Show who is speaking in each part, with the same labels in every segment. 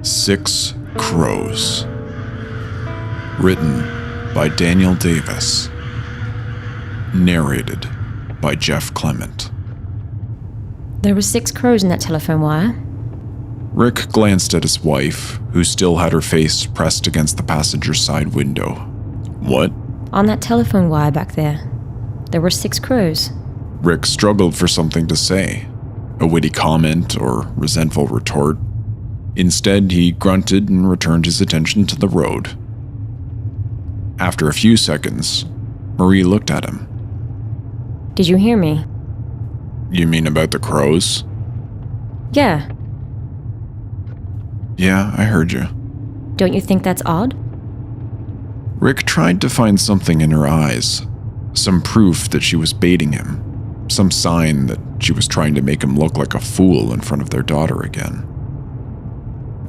Speaker 1: 6 Crows. Written by Daniel Davis. Narrated by Jeff Clement.
Speaker 2: There were 6 crows in that telephone wire.
Speaker 1: Rick glanced at his wife, who still had her face pressed against the passenger side window. What?
Speaker 2: On that telephone wire back there. There were 6 crows.
Speaker 1: Rick struggled for something to say, a witty comment or resentful retort. Instead, he grunted and returned his attention to the road. After a few seconds, Marie looked at him.
Speaker 2: Did you hear me?
Speaker 1: You mean about the crows?
Speaker 2: Yeah.
Speaker 1: Yeah, I heard you.
Speaker 2: Don't you think that's odd?
Speaker 1: Rick tried to find something in her eyes, some proof that she was baiting him, some sign that she was trying to make him look like a fool in front of their daughter again.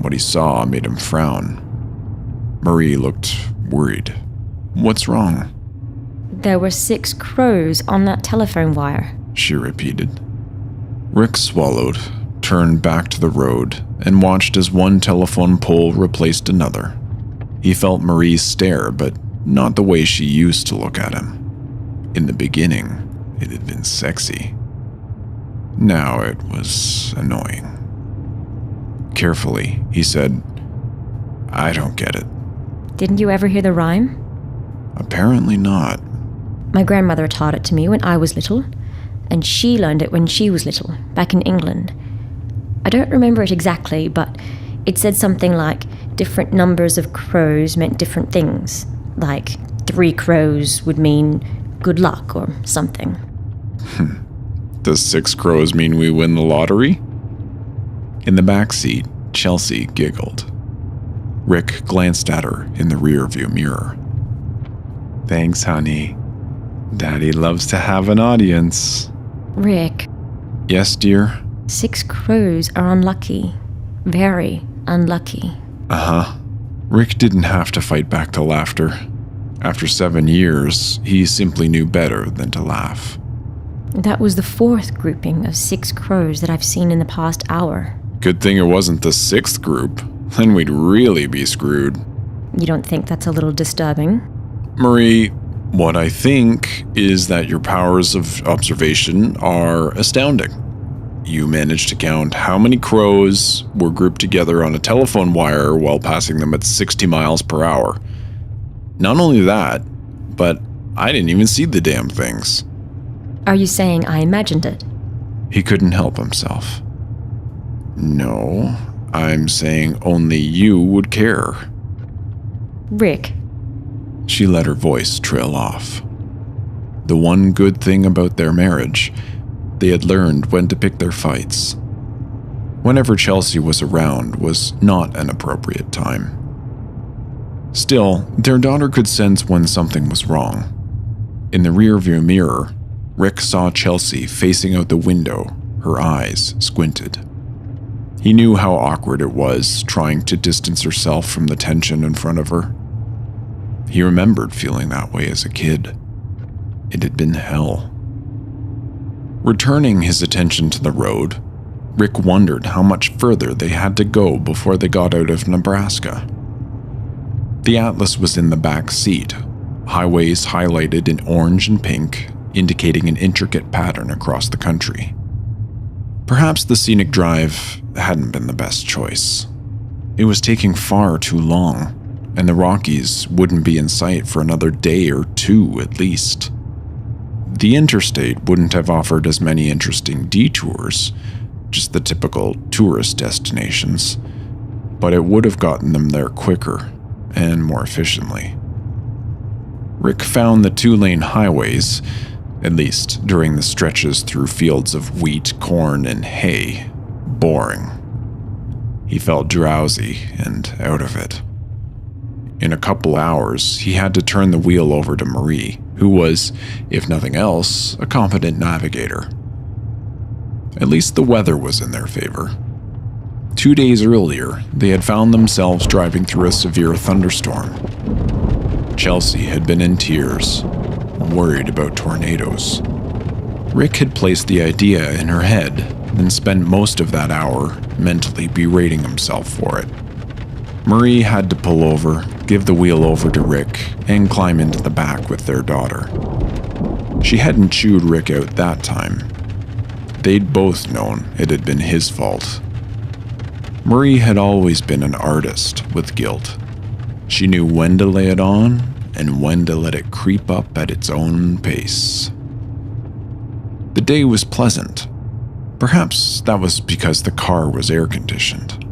Speaker 1: What he saw made him frown. Marie looked worried. What's wrong?
Speaker 2: There were 6 crows on that telephone wire,
Speaker 1: she repeated. Rick swallowed, turned back to the road, and watched as one telephone pole replaced another. He felt Marie's stare, but not the way she used to look at him. In the beginning, it had been sexy. Now it was annoying. Carefully, he said, I don't get it.
Speaker 2: Didn't you ever hear the rhyme?
Speaker 1: Apparently not.
Speaker 2: My grandmother taught it to me when I was little, and she learned it when she was little, back in England. I don't remember it exactly, but it said something like different numbers of crows meant different things, like 3 crows would mean good luck or something.
Speaker 1: Does 6 crows mean we win the lottery? In the back seat, Chelsea giggled. Rick glanced at her in the rearview mirror. Thanks, honey. Daddy loves to have an audience.
Speaker 2: Rick.
Speaker 1: Yes, dear?
Speaker 2: 6 crows are unlucky. Very unlucky.
Speaker 1: Uh-huh. Rick didn't have to fight back to laughter. After 7 years, he simply knew better than to laugh.
Speaker 2: That was the 4th grouping of 6 crows that I've seen in the past hour.
Speaker 1: Good thing it wasn't the 6th group. Then we'd really be screwed.
Speaker 2: You don't think that's a little disturbing?
Speaker 1: Marie, what I think is that your powers of observation are astounding. You managed to count how many crows were grouped together on a telephone wire while passing them at 60 miles per hour. Not only that, but I didn't even see the damn things.
Speaker 2: Are you saying I imagined it?
Speaker 1: He couldn't help himself. No, I'm saying only you would care.
Speaker 2: Rick.
Speaker 1: She let her voice trail off. The one good thing about their marriage, they had learned when to pick their fights. Whenever Chelsea was around was not an appropriate time. Still, their daughter could sense when something was wrong. In the rearview mirror, Rick saw Chelsea facing out the window, her eyes squinted. He knew how awkward it was trying to distance herself from the tension in front of her. He remembered feeling that way as a kid. It had been hell. Returning his attention to the road, Rick wondered how much further they had to go before they got out of Nebraska. The Atlas was in the back seat, highways highlighted in orange and pink, indicating an intricate pattern across the country. Perhaps the scenic drive hadn't been the best choice. It was taking far too long, and the Rockies wouldn't be in sight for another day or 2 at least. The interstate wouldn't have offered as many interesting detours, just the typical tourist destinations, but it would have gotten them there quicker and more efficiently. Rick found the 2-lane highways, at least during the stretches through fields of wheat, corn, and hay, boring. He felt drowsy and out of it. In a couple hours, he had to turn the wheel over to Marie, who was, if nothing else, a competent navigator. At least the weather was in their favor. 2 days earlier, they had found themselves driving through a severe thunderstorm. Chelsea had been in tears, worried about tornadoes. Rick had placed the idea in her head and spent most of that hour mentally berating himself for it. Marie had to pull over, give the wheel over to Rick, and climb into the back with their daughter. She hadn't chewed Rick out that time. They'd both known it had been his fault. Marie had always been an artist with guilt. She knew when to lay it on and when to let it creep up at its own pace. The day was pleasant. Perhaps that was because the car was air-conditioned.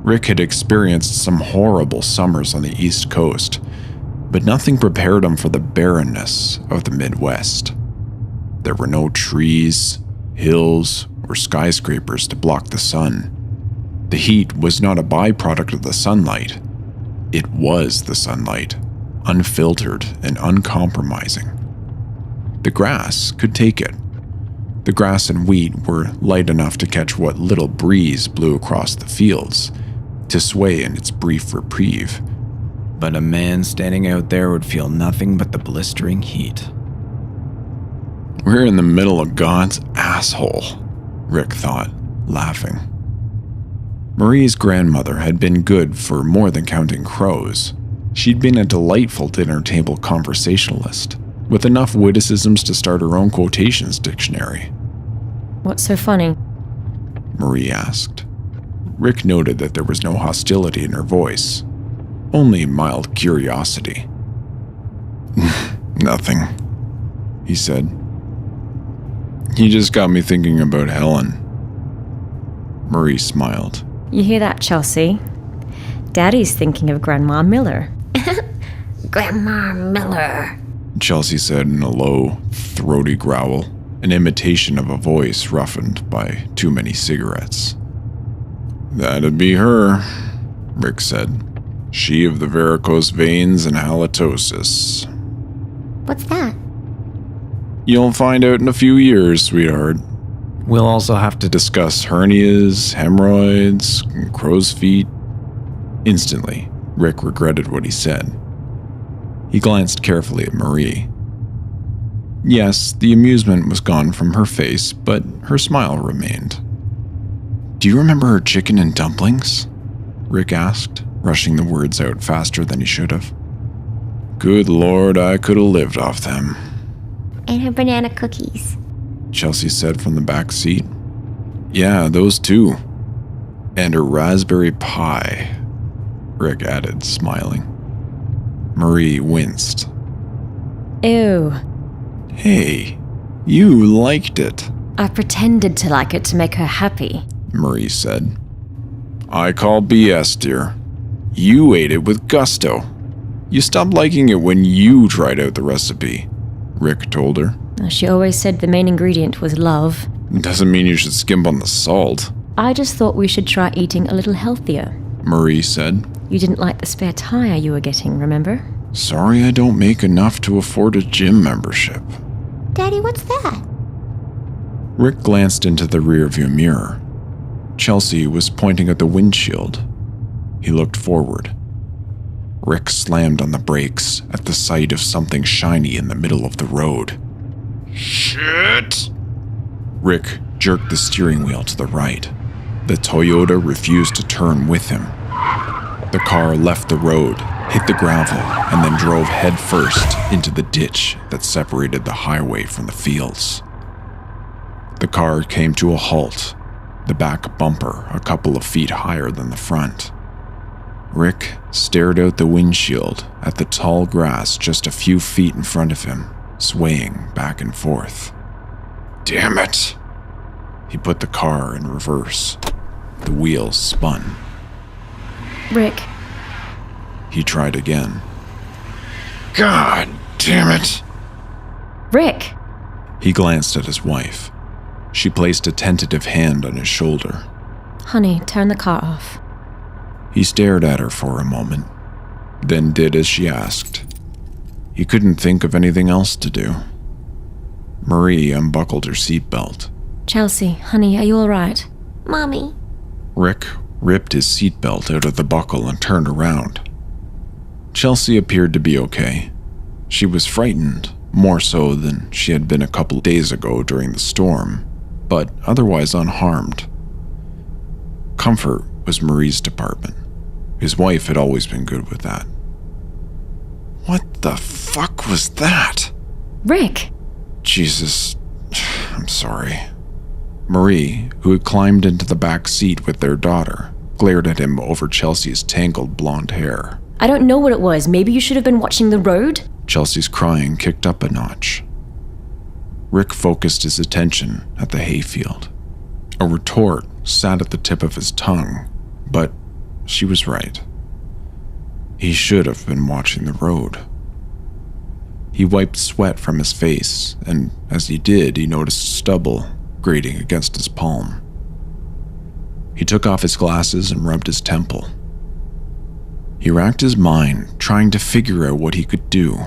Speaker 1: Rick had experienced some horrible summers on the East Coast, but nothing prepared him for the barrenness of the Midwest. There were no trees, hills, or skyscrapers to block the sun. The heat was not a byproduct of the sunlight. It was the sunlight, unfiltered and uncompromising. The grass could take it. The grass and wheat were light enough to catch what little breeze blew across the fields, to sway in its brief reprieve.
Speaker 3: But a man standing out there would feel nothing but the blistering heat.
Speaker 1: We're in the middle of God's asshole, Rick thought, laughing. Marie's grandmother had been good for more than counting crows. She'd been a delightful dinner table conversationalist, with enough witticisms to start her own quotations dictionary.
Speaker 2: What's so funny?
Speaker 1: Marie asked. Rick noted that there was no hostility in her voice, only mild curiosity. Nothing, he said. He just got me thinking about Helen. Marie smiled.
Speaker 2: You hear that, Chelsea? Daddy's thinking of Grandma Miller.
Speaker 4: Grandma Miller,
Speaker 1: Chelsea said in a low, throaty growl, an imitation of a voice roughened by too many cigarettes. That'd be her, Rick said. She of the varicose veins and halitosis.
Speaker 4: what's that?
Speaker 1: You'll find out in a few years, sweetheart.
Speaker 3: We'll also have to
Speaker 1: Discuss hernias, hemorrhoids, crow's feet. Instantly, Rick regretted what he said. He glanced carefully at Marie. Yes, the amusement was gone from her face, but her smile remained. Do you remember her chicken and dumplings? Rick asked, rushing the words out faster than he should have. Good Lord, I could have lived off them,
Speaker 4: And her banana cookies.
Speaker 1: Chelsea said from the back seat. Yeah, those too. And her raspberry pie, Rick added, smiling. Marie winced.
Speaker 2: Ew.
Speaker 1: Hey, you liked it,
Speaker 2: I pretended to like it to make her happy.
Speaker 1: Marie said. I call BS, dear. You ate it with gusto. You stopped liking it when you tried out the recipe, Rick told her.
Speaker 2: She always said the main ingredient was love.
Speaker 1: Doesn't mean you should skimp on the salt,
Speaker 2: I just thought we should try eating a little healthier.
Speaker 1: Marie said.
Speaker 2: You didn't like the spare tire you were getting, remember?
Speaker 1: Sorry I don't make enough to afford a gym membership.
Speaker 4: Daddy, what's that?
Speaker 1: Rick glanced into the rearview mirror. Chelsea was pointing at the windshield. He looked forward. Rick slammed on the brakes at the sight of something shiny in the middle of the road. Shit! Rick jerked the steering wheel to the right. The Toyota refused to turn with him. The car left the road, hit the gravel, and then drove headfirst into the ditch that separated the highway from the fields. The car came to a halt, the back bumper a couple of feet higher than the front. Rick stared out the windshield at the tall grass just a few feet in front of him, swaying back and forth. Damn it! He put the car in reverse. The wheels spun.
Speaker 2: Rick,
Speaker 1: He tried again. God damn it!
Speaker 2: Rick!
Speaker 1: He glanced at his wife. She placed a tentative hand on his shoulder.
Speaker 2: Honey, turn the car off.
Speaker 1: He stared at her for a moment, then did as she asked. He couldn't think of anything else to do. Marie unbuckled her seatbelt.
Speaker 2: Chelsea, honey, are you all right?
Speaker 4: Mommy.
Speaker 1: Rick ripped his seatbelt out of the buckle and turned around. Chelsea appeared to be okay. She was frightened, more so than she had been a couple days ago during the storm, but otherwise unharmed. Comfort was Marie's department. His wife had always been good with that. What the fuck was that?
Speaker 2: Rick!
Speaker 1: Jesus, I'm sorry. Marie, who had climbed into the back seat with their daughter, glared at him over Chelsea's tangled blonde hair.
Speaker 2: I don't know what it was. Maybe you should have been watching the road?
Speaker 1: Chelsea's crying kicked up a notch. Rick focused his attention at the hayfield. A retort sat at the tip of his tongue, but she was right. He should have been watching the road. He wiped sweat from his face, and as he did, he noticed stubble grating against his palm. He took off his glasses and rubbed his temple. He racked his mind, trying to figure out what he could do.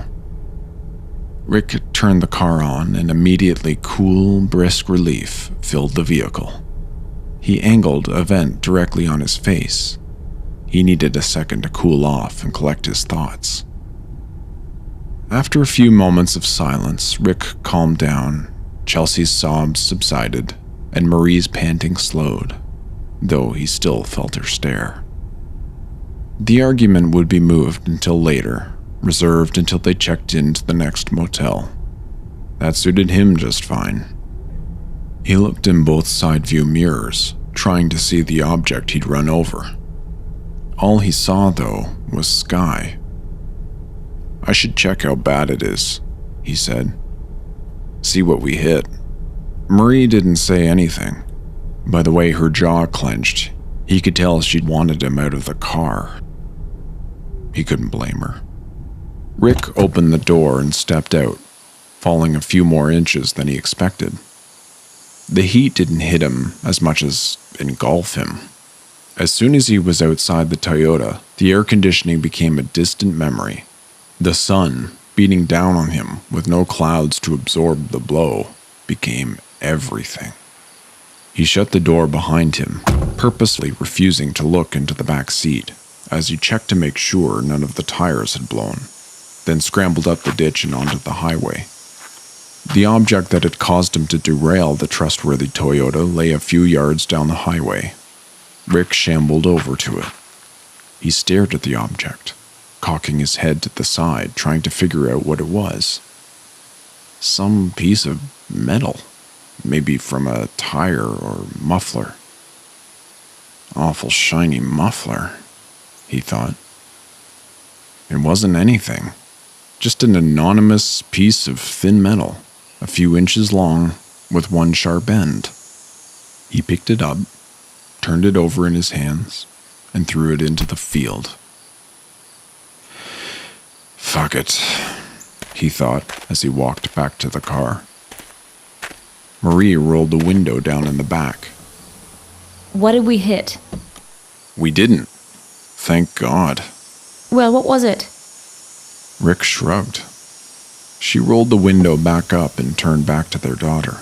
Speaker 1: Rick turned the car on, and immediately cool, brisk relief filled the vehicle. He angled a vent directly on his face. He needed a second to cool off and collect his thoughts. After a few moments of silence, Rick calmed down. Chelsea's sobs subsided, and Marie's panting slowed, though he still felt her stare. The argument would be moved until later, reserved until they checked into the next motel. That suited him just fine. He looked in both side view mirrors, trying to see the object he'd run over. All he saw, though, was sky. "I should check how bad it is," he said. "See what we hit." Marie didn't say anything. By the way her jaw clenched, he could tell she'd wanted him out of the car. He couldn't blame her. Rick opened the door and stepped out, falling a few more inches than he expected. The heat didn't hit him as much as engulf him. As soon as he was outside the Toyota, the air conditioning became a distant memory. The sun, beating down on him with no clouds to absorb the blow, became everything. He shut the door behind him, purposely refusing to look into the back seat, as he checked to make sure none of the tires had blown, then scrambled up the ditch and onto the highway. The object that had caused him to derail the trustworthy Toyota lay a few yards down the highway. Rick shambled over to it. He stared at the object, cocking his head to the side, trying to figure out what it was. Some piece of metal, maybe from a tire or muffler. Awful shiny muffler, he thought. It wasn't anything, just an anonymous piece of thin metal, a few inches long, with one sharp end. He picked it up, turned it over in his hands, and threw it into the field. Fuck it, he thought as he walked back to the car. Marie rolled the window down in the back.
Speaker 2: What did we hit?
Speaker 1: We didn't. Thank God.
Speaker 2: Well, what was it?
Speaker 1: Rick shrugged. She rolled the window back up and turned back to their daughter.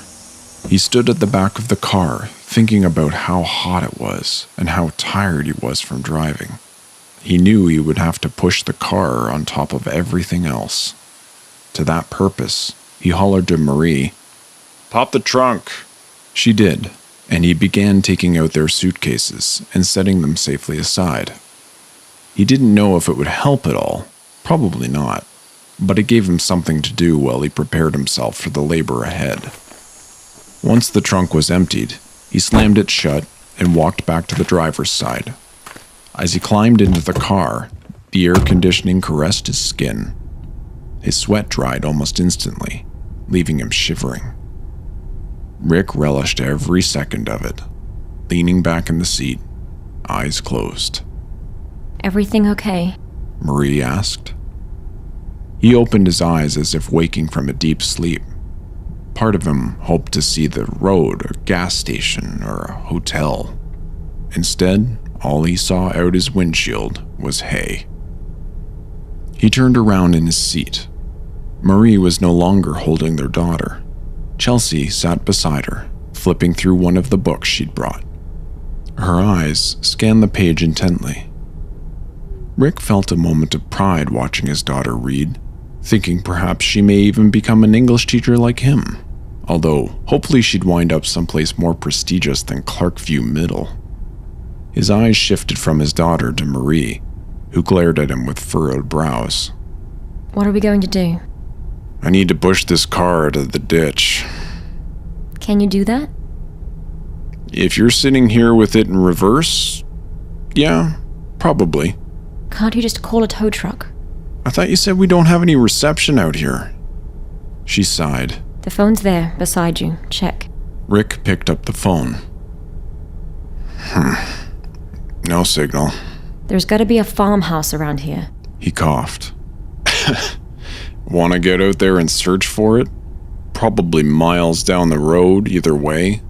Speaker 1: He stood at the back of the car, thinking about how hot it was and how tired he was from driving. He knew he would have to push the car on top of everything else. To that purpose, he hollered to Marie, "Pop the trunk." She did, and he began taking out their suitcases and setting them safely aside. He didn't know if it would help at all, probably not, but it gave him something to do while he prepared himself for the labor ahead. Once the trunk was emptied, he slammed it shut and walked back to the driver's side. As he climbed into the car, the air conditioning caressed his skin. His sweat dried almost instantly, leaving him shivering. Rick relished every second of it, leaning back in the seat, eyes closed.
Speaker 2: Everything okay?
Speaker 1: Marie asked. He opened his eyes as if waking from a deep sleep. Part of him hoped to see the road, a gas station, or a hotel. Instead, all he saw out his windshield was hay. He turned around in his seat. Marie was no longer holding their daughter. Chelsea sat beside her, flipping through one of the books she'd brought. Her eyes scanned the page intently. Rick felt a moment of pride watching his daughter read, thinking perhaps she may even become an English teacher like him, although hopefully she'd wind up someplace more prestigious than Clarkview Middle. His eyes shifted from his daughter to Marie, who glared at him with furrowed brows.
Speaker 2: What are we going to do?
Speaker 1: I need to push this car out of the ditch.
Speaker 2: Can you do that?
Speaker 1: If you're sitting here with it in reverse, yeah, probably.
Speaker 2: Can't you just call a tow truck?
Speaker 1: I thought you said we don't have any reception out here. She sighed.
Speaker 2: The phone's there, beside you. Check.
Speaker 1: Rick picked up the phone. No signal.
Speaker 2: There's gotta be a farmhouse around here.
Speaker 1: He coughed. Want to get out there and search for it? Probably miles down the road, either way.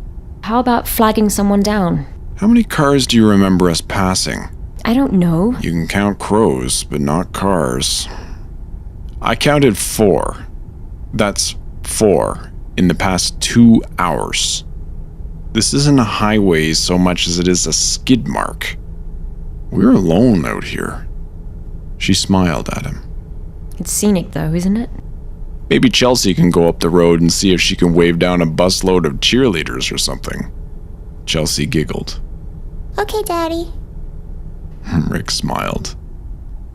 Speaker 2: How about flagging someone down?
Speaker 1: How many cars do you remember us passing?
Speaker 2: I don't know.
Speaker 1: You can count crows, but not cars. I counted 4. That's 4 in the past 2 hours. This isn't a highway so much as it is a skid mark. We're alone out here. She smiled at him.
Speaker 2: It's scenic though, isn't it?
Speaker 1: Maybe Chelsea can go up the road and see if she can wave down a busload of cheerleaders or something. Chelsea giggled.
Speaker 4: Okay, Daddy.
Speaker 1: Rick smiled.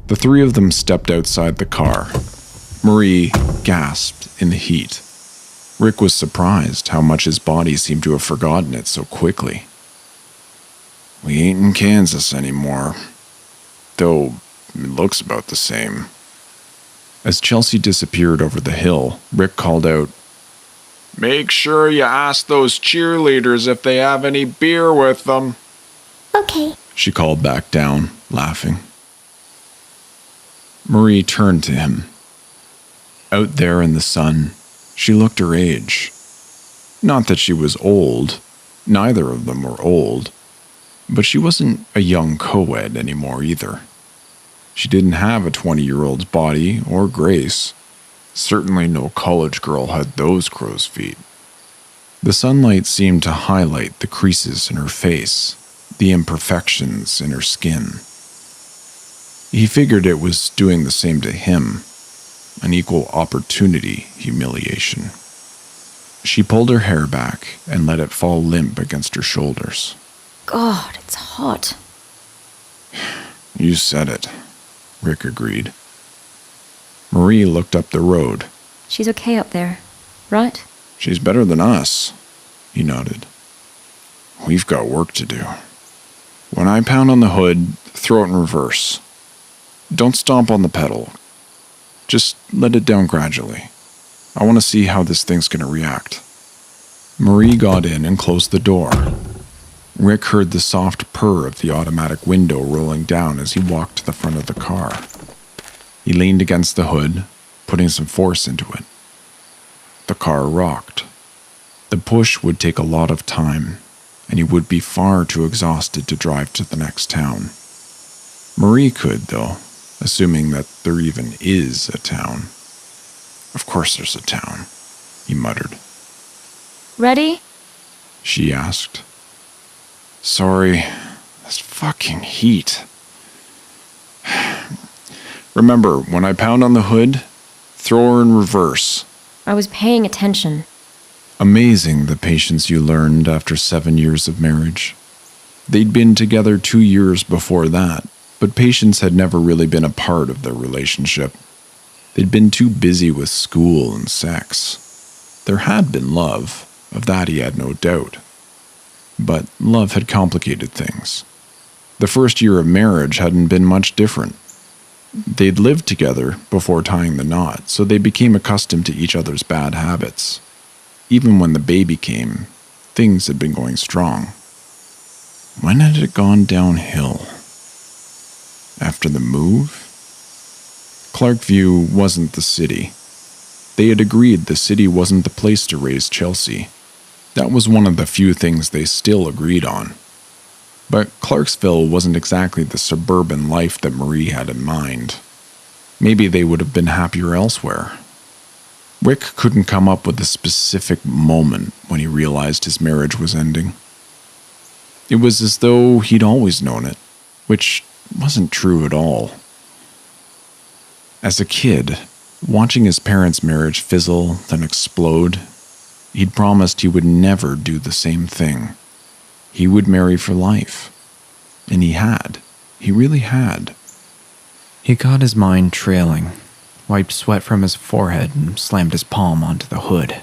Speaker 1: The three of them stepped outside the car. Marie gasped in the heat. Rick was surprised how much his body seemed to have forgotten it so quickly. We ain't in Kansas anymore, though it looks about the same. As Chelsea disappeared over the hill, Rick called out, "Make sure you ask those cheerleaders if they have any beer with them."
Speaker 4: Okay.
Speaker 1: She called back down, laughing. Marie turned to him. Out there in the sun, she looked her age. Not that she was old, neither of them were old, but she wasn't a young co-ed anymore either. She didn't have a 20-year-old's body or grace. Certainly no college girl had those crow's feet. The sunlight seemed to highlight the creases in her face, the imperfections in her skin. He figured it was doing the same to him, an equal opportunity humiliation. She pulled her hair back and let it fall limp against her shoulders.
Speaker 2: God, it's hot.
Speaker 1: You said it, Rick agreed. Marie looked up the road.
Speaker 2: She's okay up there, right?
Speaker 1: She's better than us, he nodded. We've got work to do. When I pound on the hood, throw it in reverse. Don't stomp on the pedal. Just let it down gradually. I want to see how this thing's going to react. Marie got in and closed the door. Rick heard the soft purr of the automatic window rolling down as he walked to the front of the car. He leaned against the hood, putting some force into it. The car rocked. The push would take a lot of time, and he would be far too exhausted to drive to the next town. Marie could, though, assuming that there even is a town. Of course there's a town, he muttered.
Speaker 2: Ready?
Speaker 1: She asked. Sorry, this fucking heat. Remember, when I pound on the hood, throw her in reverse.
Speaker 2: I was paying attention.
Speaker 1: Amazing the patience you learned after 7 years of marriage. They'd been together 2 years before that, but patience had never really been a part of their relationship. They'd been too busy with school and sex. There had been love, of that he had no doubt. But love had complicated things. The first year of marriage hadn't been much different. They'd lived together before tying the knot, so they became accustomed to each other's bad habits. Even when the baby came, things had been going strong. When had it gone downhill? After the move? Clarkview wasn't the city. They had agreed the city wasn't the place to raise Chelsea. That was one of the few things they still agreed on. But Clarksville wasn't exactly the suburban life that Marie had in mind. Maybe they would have been happier elsewhere. Rick couldn't come up with a specific moment when he realized his marriage was ending. It was as though he'd always known it, which wasn't true at all. As a kid, watching his parents' marriage fizzle, then explode, he'd promised he would never do the same thing. He would marry for life. And he had. He really had.
Speaker 3: He got his mind trailing, wiped sweat from his forehead, and slammed his palm onto the hood.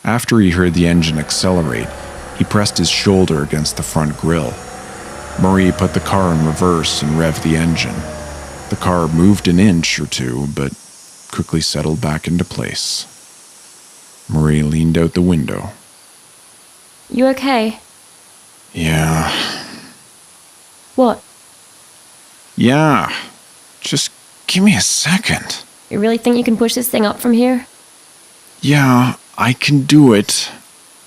Speaker 1: After he heard the engine accelerate, he pressed his shoulder against the front grille. Marie put the car in reverse and revved the engine. The car moved an inch or two, but quickly settled back into place. Marie leaned out the window.
Speaker 2: You okay?
Speaker 1: Yeah.
Speaker 2: What?
Speaker 1: Yeah. Just give me a second.
Speaker 2: You really think you can push this thing up from here?
Speaker 1: Yeah, I can do it.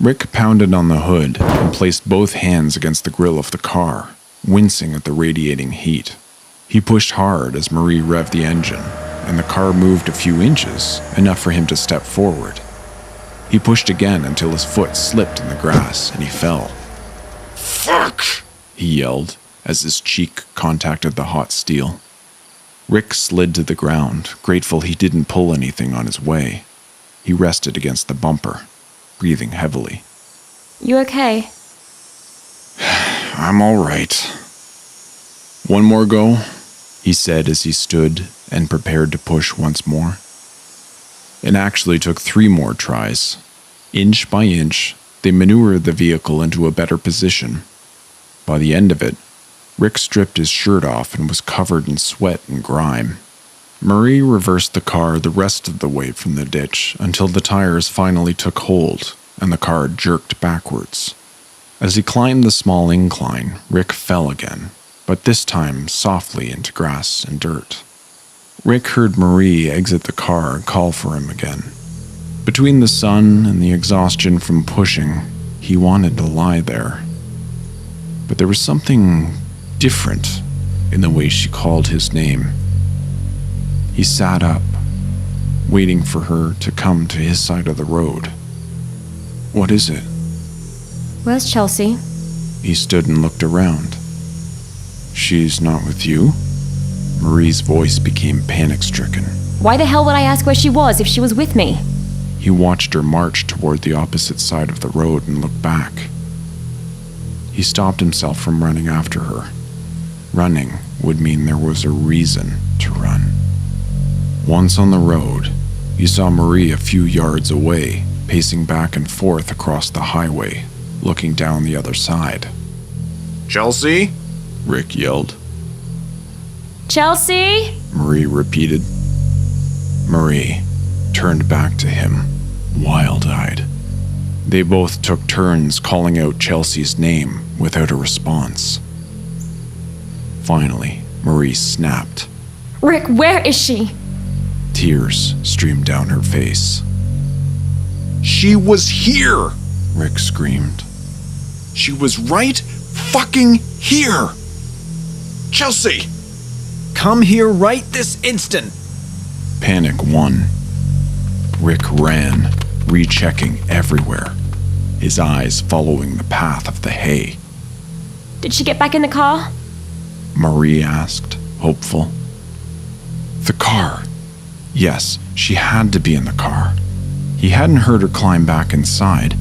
Speaker 1: Rick pounded on the hood and placed both hands against the grill of the car, wincing at the radiating heat. He pushed hard as Marie revved the engine, and the car moved a few inches, enough for him to step forward. He pushed again until his foot slipped in the grass and he fell. "Fuck!" he yelled as his cheek contacted the hot steel. Rick slid to the ground, grateful he didn't pull anything on his way. He rested against the bumper, breathing heavily.
Speaker 2: You okay?
Speaker 1: "I'm all right." "One more go?" he said as he stood and prepared to push once more. It actually took 3 more tries. Inch by inch, they maneuvered the vehicle into a better position. By the end of it, Rick stripped his shirt off and was covered in sweat and grime. Marie reversed the car the rest of the way from the ditch until the tires finally took hold and the car jerked backwards. As he climbed the small incline, Rick fell again, but this time softly into grass and dirt. Rick heard Marie exit the car and call for him again. Between the sun and the exhaustion from pushing, he wanted to lie there. But there was something different in the way she called his name. He sat up, waiting for her to come to his side of the road. "What is it?"
Speaker 2: Where's Chelsea?
Speaker 1: He stood and looked around. "She's not with you?" Marie's voice became panic-stricken.
Speaker 2: Why the hell would I ask where she was if she was with me?
Speaker 1: He watched her march toward the opposite side of the road and looked back. He stopped himself from running after her. Running would mean there was a reason to run. Once on the road, he saw Marie a few yards away, pacing back and forth across the highway, looking down the other side. "Chelsea?" Rick yelled.
Speaker 2: Chelsea?
Speaker 1: Marie repeated. Marie turned back to him, wild-eyed. They both took turns calling out Chelsea's name without a response. Finally, Marie snapped.
Speaker 2: Rick, where is she?
Speaker 1: Tears streamed down her face. "She was here!" Rick screamed. "She was right fucking here! Chelsea!"
Speaker 3: Come here right this instant!
Speaker 1: Panic won. Rick ran, rechecking everywhere, his eyes following the path of the hay.
Speaker 2: Did she get back in the car?
Speaker 1: Marie asked, hopeful. The car. Yes, she had to be in the car. He hadn't heard her climb back inside,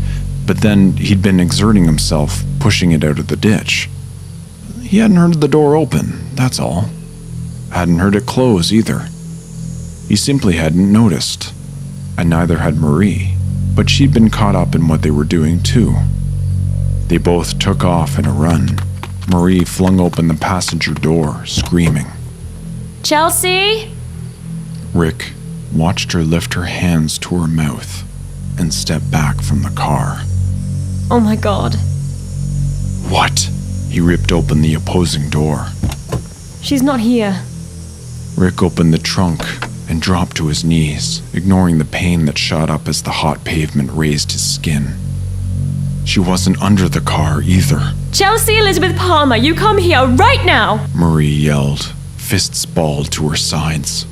Speaker 1: but then he'd been exerting himself, pushing it out of the ditch. He hadn't heard the door open, that's all. Hadn't heard it close either. He simply hadn't noticed. And neither had Marie, but she'd been caught up in what they were doing too. They both took off in a run. Marie flung open the passenger door, screaming.
Speaker 2: Chelsea?
Speaker 1: Rick watched her lift her hands to her mouth and step back from the car.
Speaker 2: Oh my God.
Speaker 1: What? He ripped open the opposing door.
Speaker 2: She's not here.
Speaker 1: Rick opened the trunk and dropped to his knees, ignoring the pain that shot up as the hot pavement raised his skin. She wasn't under the car either.
Speaker 2: Chelsea Elizabeth Palmer, you come here right now!
Speaker 1: Marie yelled, fists balled to her sides.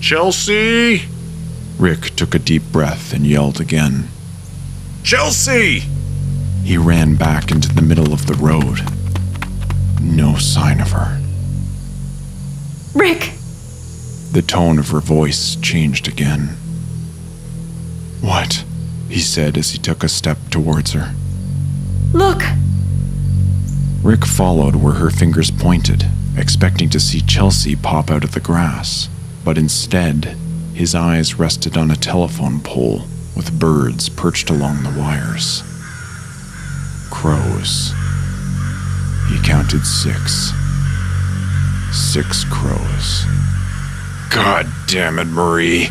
Speaker 1: "Chelsea!" Rick took a deep breath and yelled again. "Chelsea!" He ran back into the middle of the road. No sign of her.
Speaker 2: Rick!
Speaker 1: The tone of her voice changed again. "What?" he said as he took a step towards her.
Speaker 2: Look!
Speaker 1: Rick followed where her fingers pointed, expecting to see Chelsea pop out of the grass, but instead, his eyes rested on a telephone pole with birds perched along the wires. Crows. He counted 6. 6 crows. God damn it, Marie!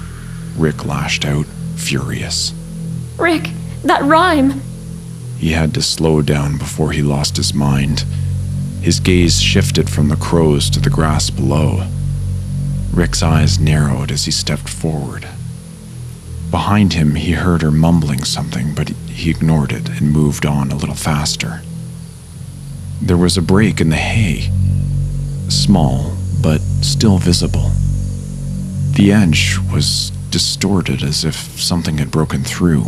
Speaker 1: Rick lashed out, furious.
Speaker 2: Rick, that rhyme!
Speaker 1: He had to slow down before he lost his mind. His gaze shifted from the crows to the grass below. Rick's eyes narrowed as he stepped forward. Behind him, he heard her mumbling something, but he ignored it and moved on a little faster. There was a break in the hay. Small, but still visible. The edge was distorted as if something had broken through.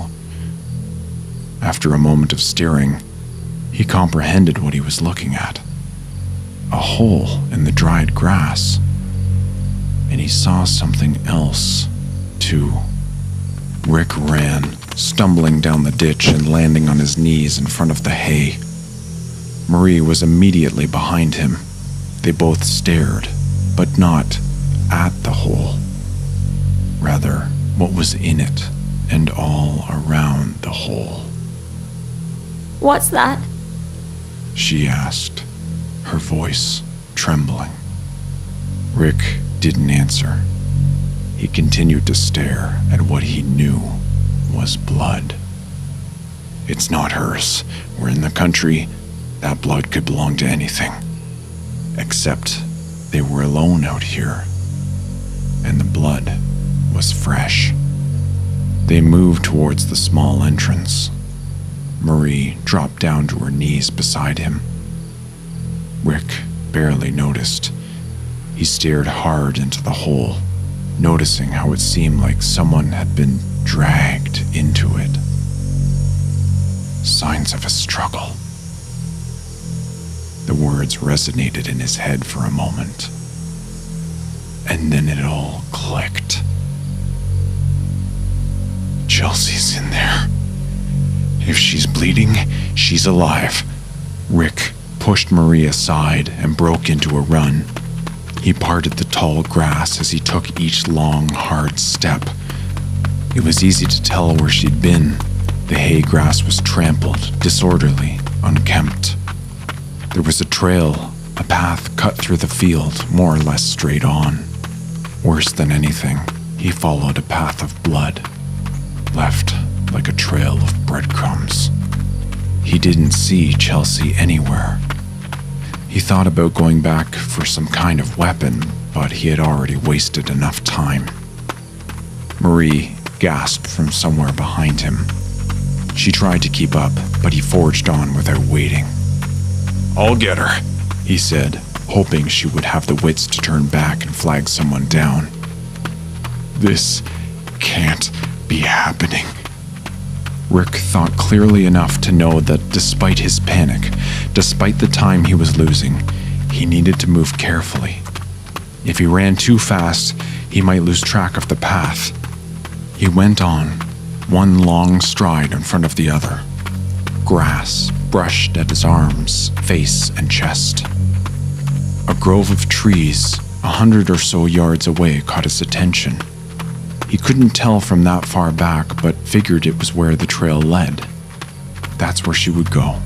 Speaker 1: After a moment of staring, he comprehended what he was looking at. A hole in the dried grass. And he saw something else, too. Rick ran, stumbling down the ditch and landing on his knees in front of the hay. Marie was immediately behind him. They both stared, but not at the hole. Rather, what was in it and all around the hole.
Speaker 2: What's that?
Speaker 1: She asked, her voice trembling. Rick didn't answer. He continued to stare at what he knew was blood. It's not hers. We're in the country. That blood could belong to anything. Except they were alone out here. And the blood was fresh. They moved towards the small entrance. Marie dropped down to her knees beside him. Rick barely noticed. He stared hard into the hole, noticing how it seemed like someone had been dragged into it. Signs of a struggle. The words resonated in his head for a moment. And then it all clicked. Chelsea's in there. If she's bleeding, she's alive. Rick pushed Marie aside and broke into a run. He parted the tall grass as he took each long, hard step. It was easy to tell where she'd been. The hay grass was trampled, disorderly, unkempt. There was a trail, a path cut through the field, more or less straight on. Worse than anything, he followed a path of blood, left like a trail of breadcrumbs. He didn't see Chelsea anywhere. He thought about going back for some kind of weapon, but he had already wasted enough time. Marie gasped from somewhere behind him. She tried to keep up, but he forged on without waiting. "I'll get her," he said, hoping she would have the wits to turn back and flag someone down. This can't be happening. Rick thought clearly enough to know that despite his panic, despite the time he was losing, he needed to move carefully. If he ran too fast, he might lose track of the path. He went on, one long stride in front of the other. Grass brushed at his arms, face, and chest. A grove of trees, 100 or so yards away, caught his attention. He couldn't tell from that far back, but figured it was where the trail led. That's where she would go,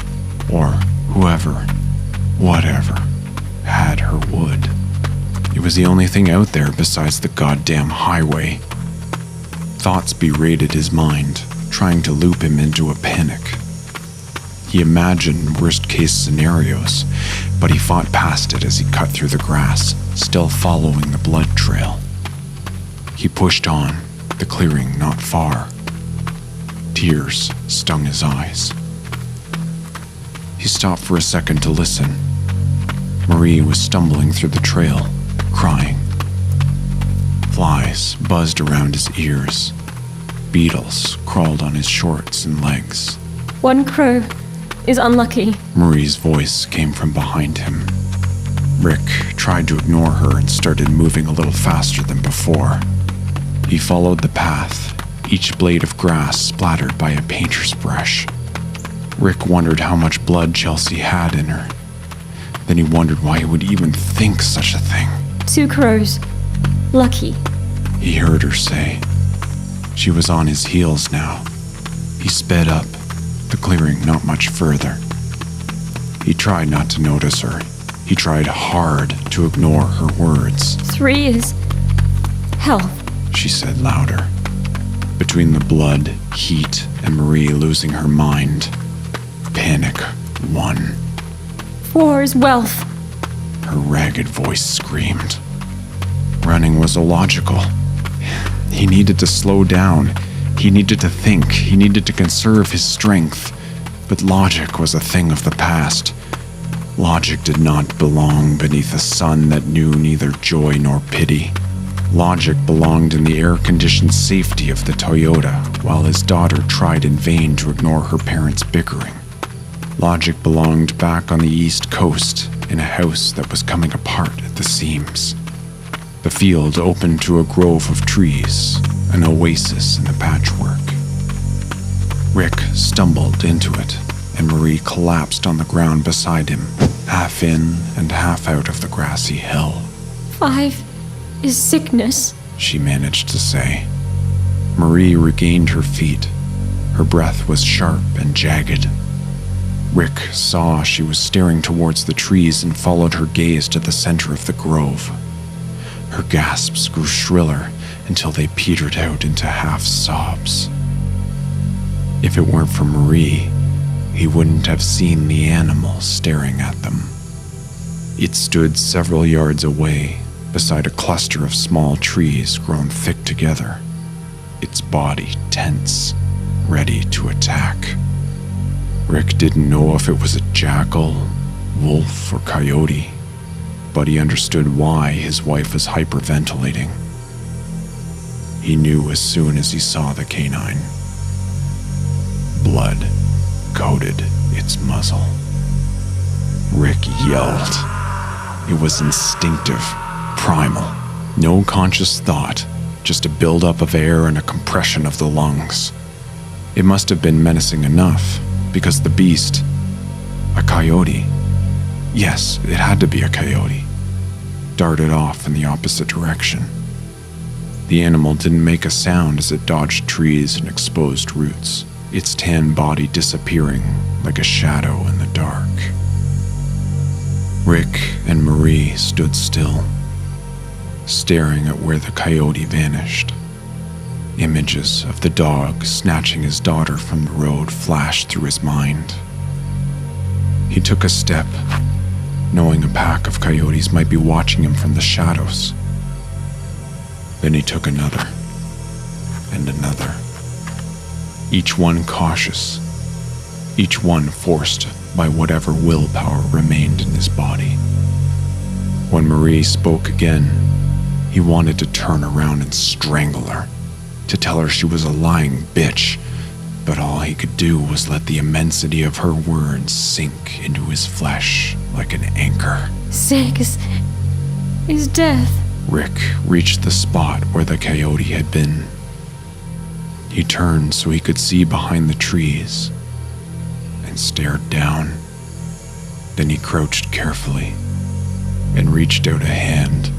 Speaker 1: or whoever, whatever, had her wood. It was the only thing out there besides the goddamn highway. Thoughts berated his mind, trying to loop him into a panic. He imagined worst-case scenarios, but he fought past it as he cut through the grass, still following the blood trail. He pushed on, the clearing not far. Tears stung his eyes. He stopped for a second to listen. Marie was stumbling through the trail, crying. Flies buzzed around his ears. Beetles crawled on his shorts and legs.
Speaker 2: One crow is unlucky.
Speaker 1: Marie's voice came from behind him. Rick tried to ignore her and started moving a little faster than before. He followed the path, each blade of grass splattered by a painter's brush. Rick wondered how much blood Chelsea had in her. Then he wondered why he would even think such a thing.
Speaker 2: 2 crows. Lucky.
Speaker 1: He heard her say. She was on his heels now. He sped up, the clearing not much further. He tried not to notice her. He tried hard to ignore her words.
Speaker 2: 3 is health,
Speaker 1: she said louder. Between the blood, heat, and Marie losing her mind, panic won.
Speaker 2: 4 is wealth.
Speaker 1: Her ragged voice screamed. Running was illogical. He needed to slow down. He needed to think. He needed to conserve his strength. But logic was a thing of the past. Logic did not belong beneath a sun that knew neither joy nor pity. Logic belonged in the air-conditioned safety of the Toyota, while his daughter tried in vain to ignore her parents' bickering. Logic belonged back on the East Coast, in a house that was coming apart at the seams. The field opened to a grove of trees, an oasis in the patchwork. Rick stumbled into it, and Marie collapsed on the ground beside him, half in and half out of the grassy hill.
Speaker 2: 5 is sickness,
Speaker 1: she managed to say. Marie regained her feet. Her breath was sharp and jagged. Rick saw she was staring towards the trees and followed her gaze to the center of the grove. Her gasps grew shriller until they petered out into half sobs. If it weren't for Marie, he wouldn't have seen the animal staring at them. It stood several yards away, beside a cluster of small trees grown thick together, its body tense, ready to attack. Rick didn't know if it was a jackal, wolf, or coyote, but he understood why his wife was hyperventilating. He knew as soon as he saw the canine. Blood coated its muzzle. Rick yelled. It was instinctive, primal, no conscious thought, just a buildup of air and a compression of the lungs. It must have been menacing enough, because the beast, a coyote, yes, it had to be a coyote, darted off in the opposite direction. The animal didn't make a sound as it dodged trees and exposed roots, its tan body disappearing like a shadow in the dark. Rick and Marie stood still, staring at where the coyote vanished. Images of the dog snatching his daughter from the road flashed through his mind. He took a step, knowing a pack of coyotes might be watching him from the shadows. Then he took another, and another. Each one cautious, each one forced by whatever willpower remained in his body. When Marie spoke again, he wanted to turn around and strangle her, to tell her she was a lying bitch, but all he could do was let the immensity of her words sink into his flesh like an anchor.
Speaker 2: 6 is death.
Speaker 1: Rick reached the spot where the coyote had been. He turned so he could see behind the trees and stared down. Then he crouched carefully and reached out a hand,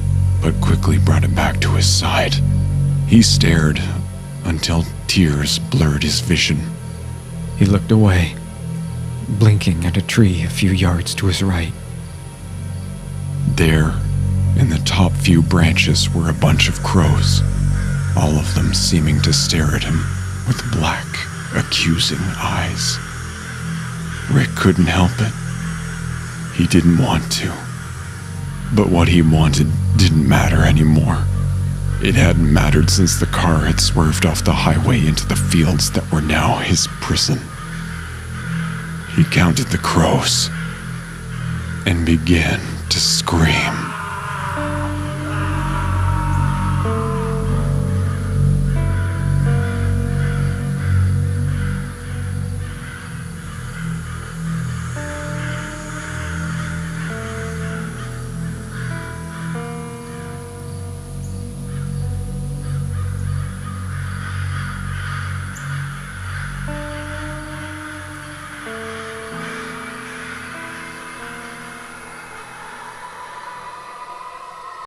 Speaker 1: but quickly brought it back to his side. He stared until tears blurred his vision.
Speaker 3: He looked away, blinking at a tree a few yards to his right.
Speaker 1: There, in the top few branches, were a bunch of crows, all of them seeming to stare at him with black, accusing eyes. Rick couldn't help it. He didn't want to. But what he wanted didn't matter anymore. It hadn't mattered since the car had swerved off the highway into the fields that were now his prison. He counted the crows and began to scream.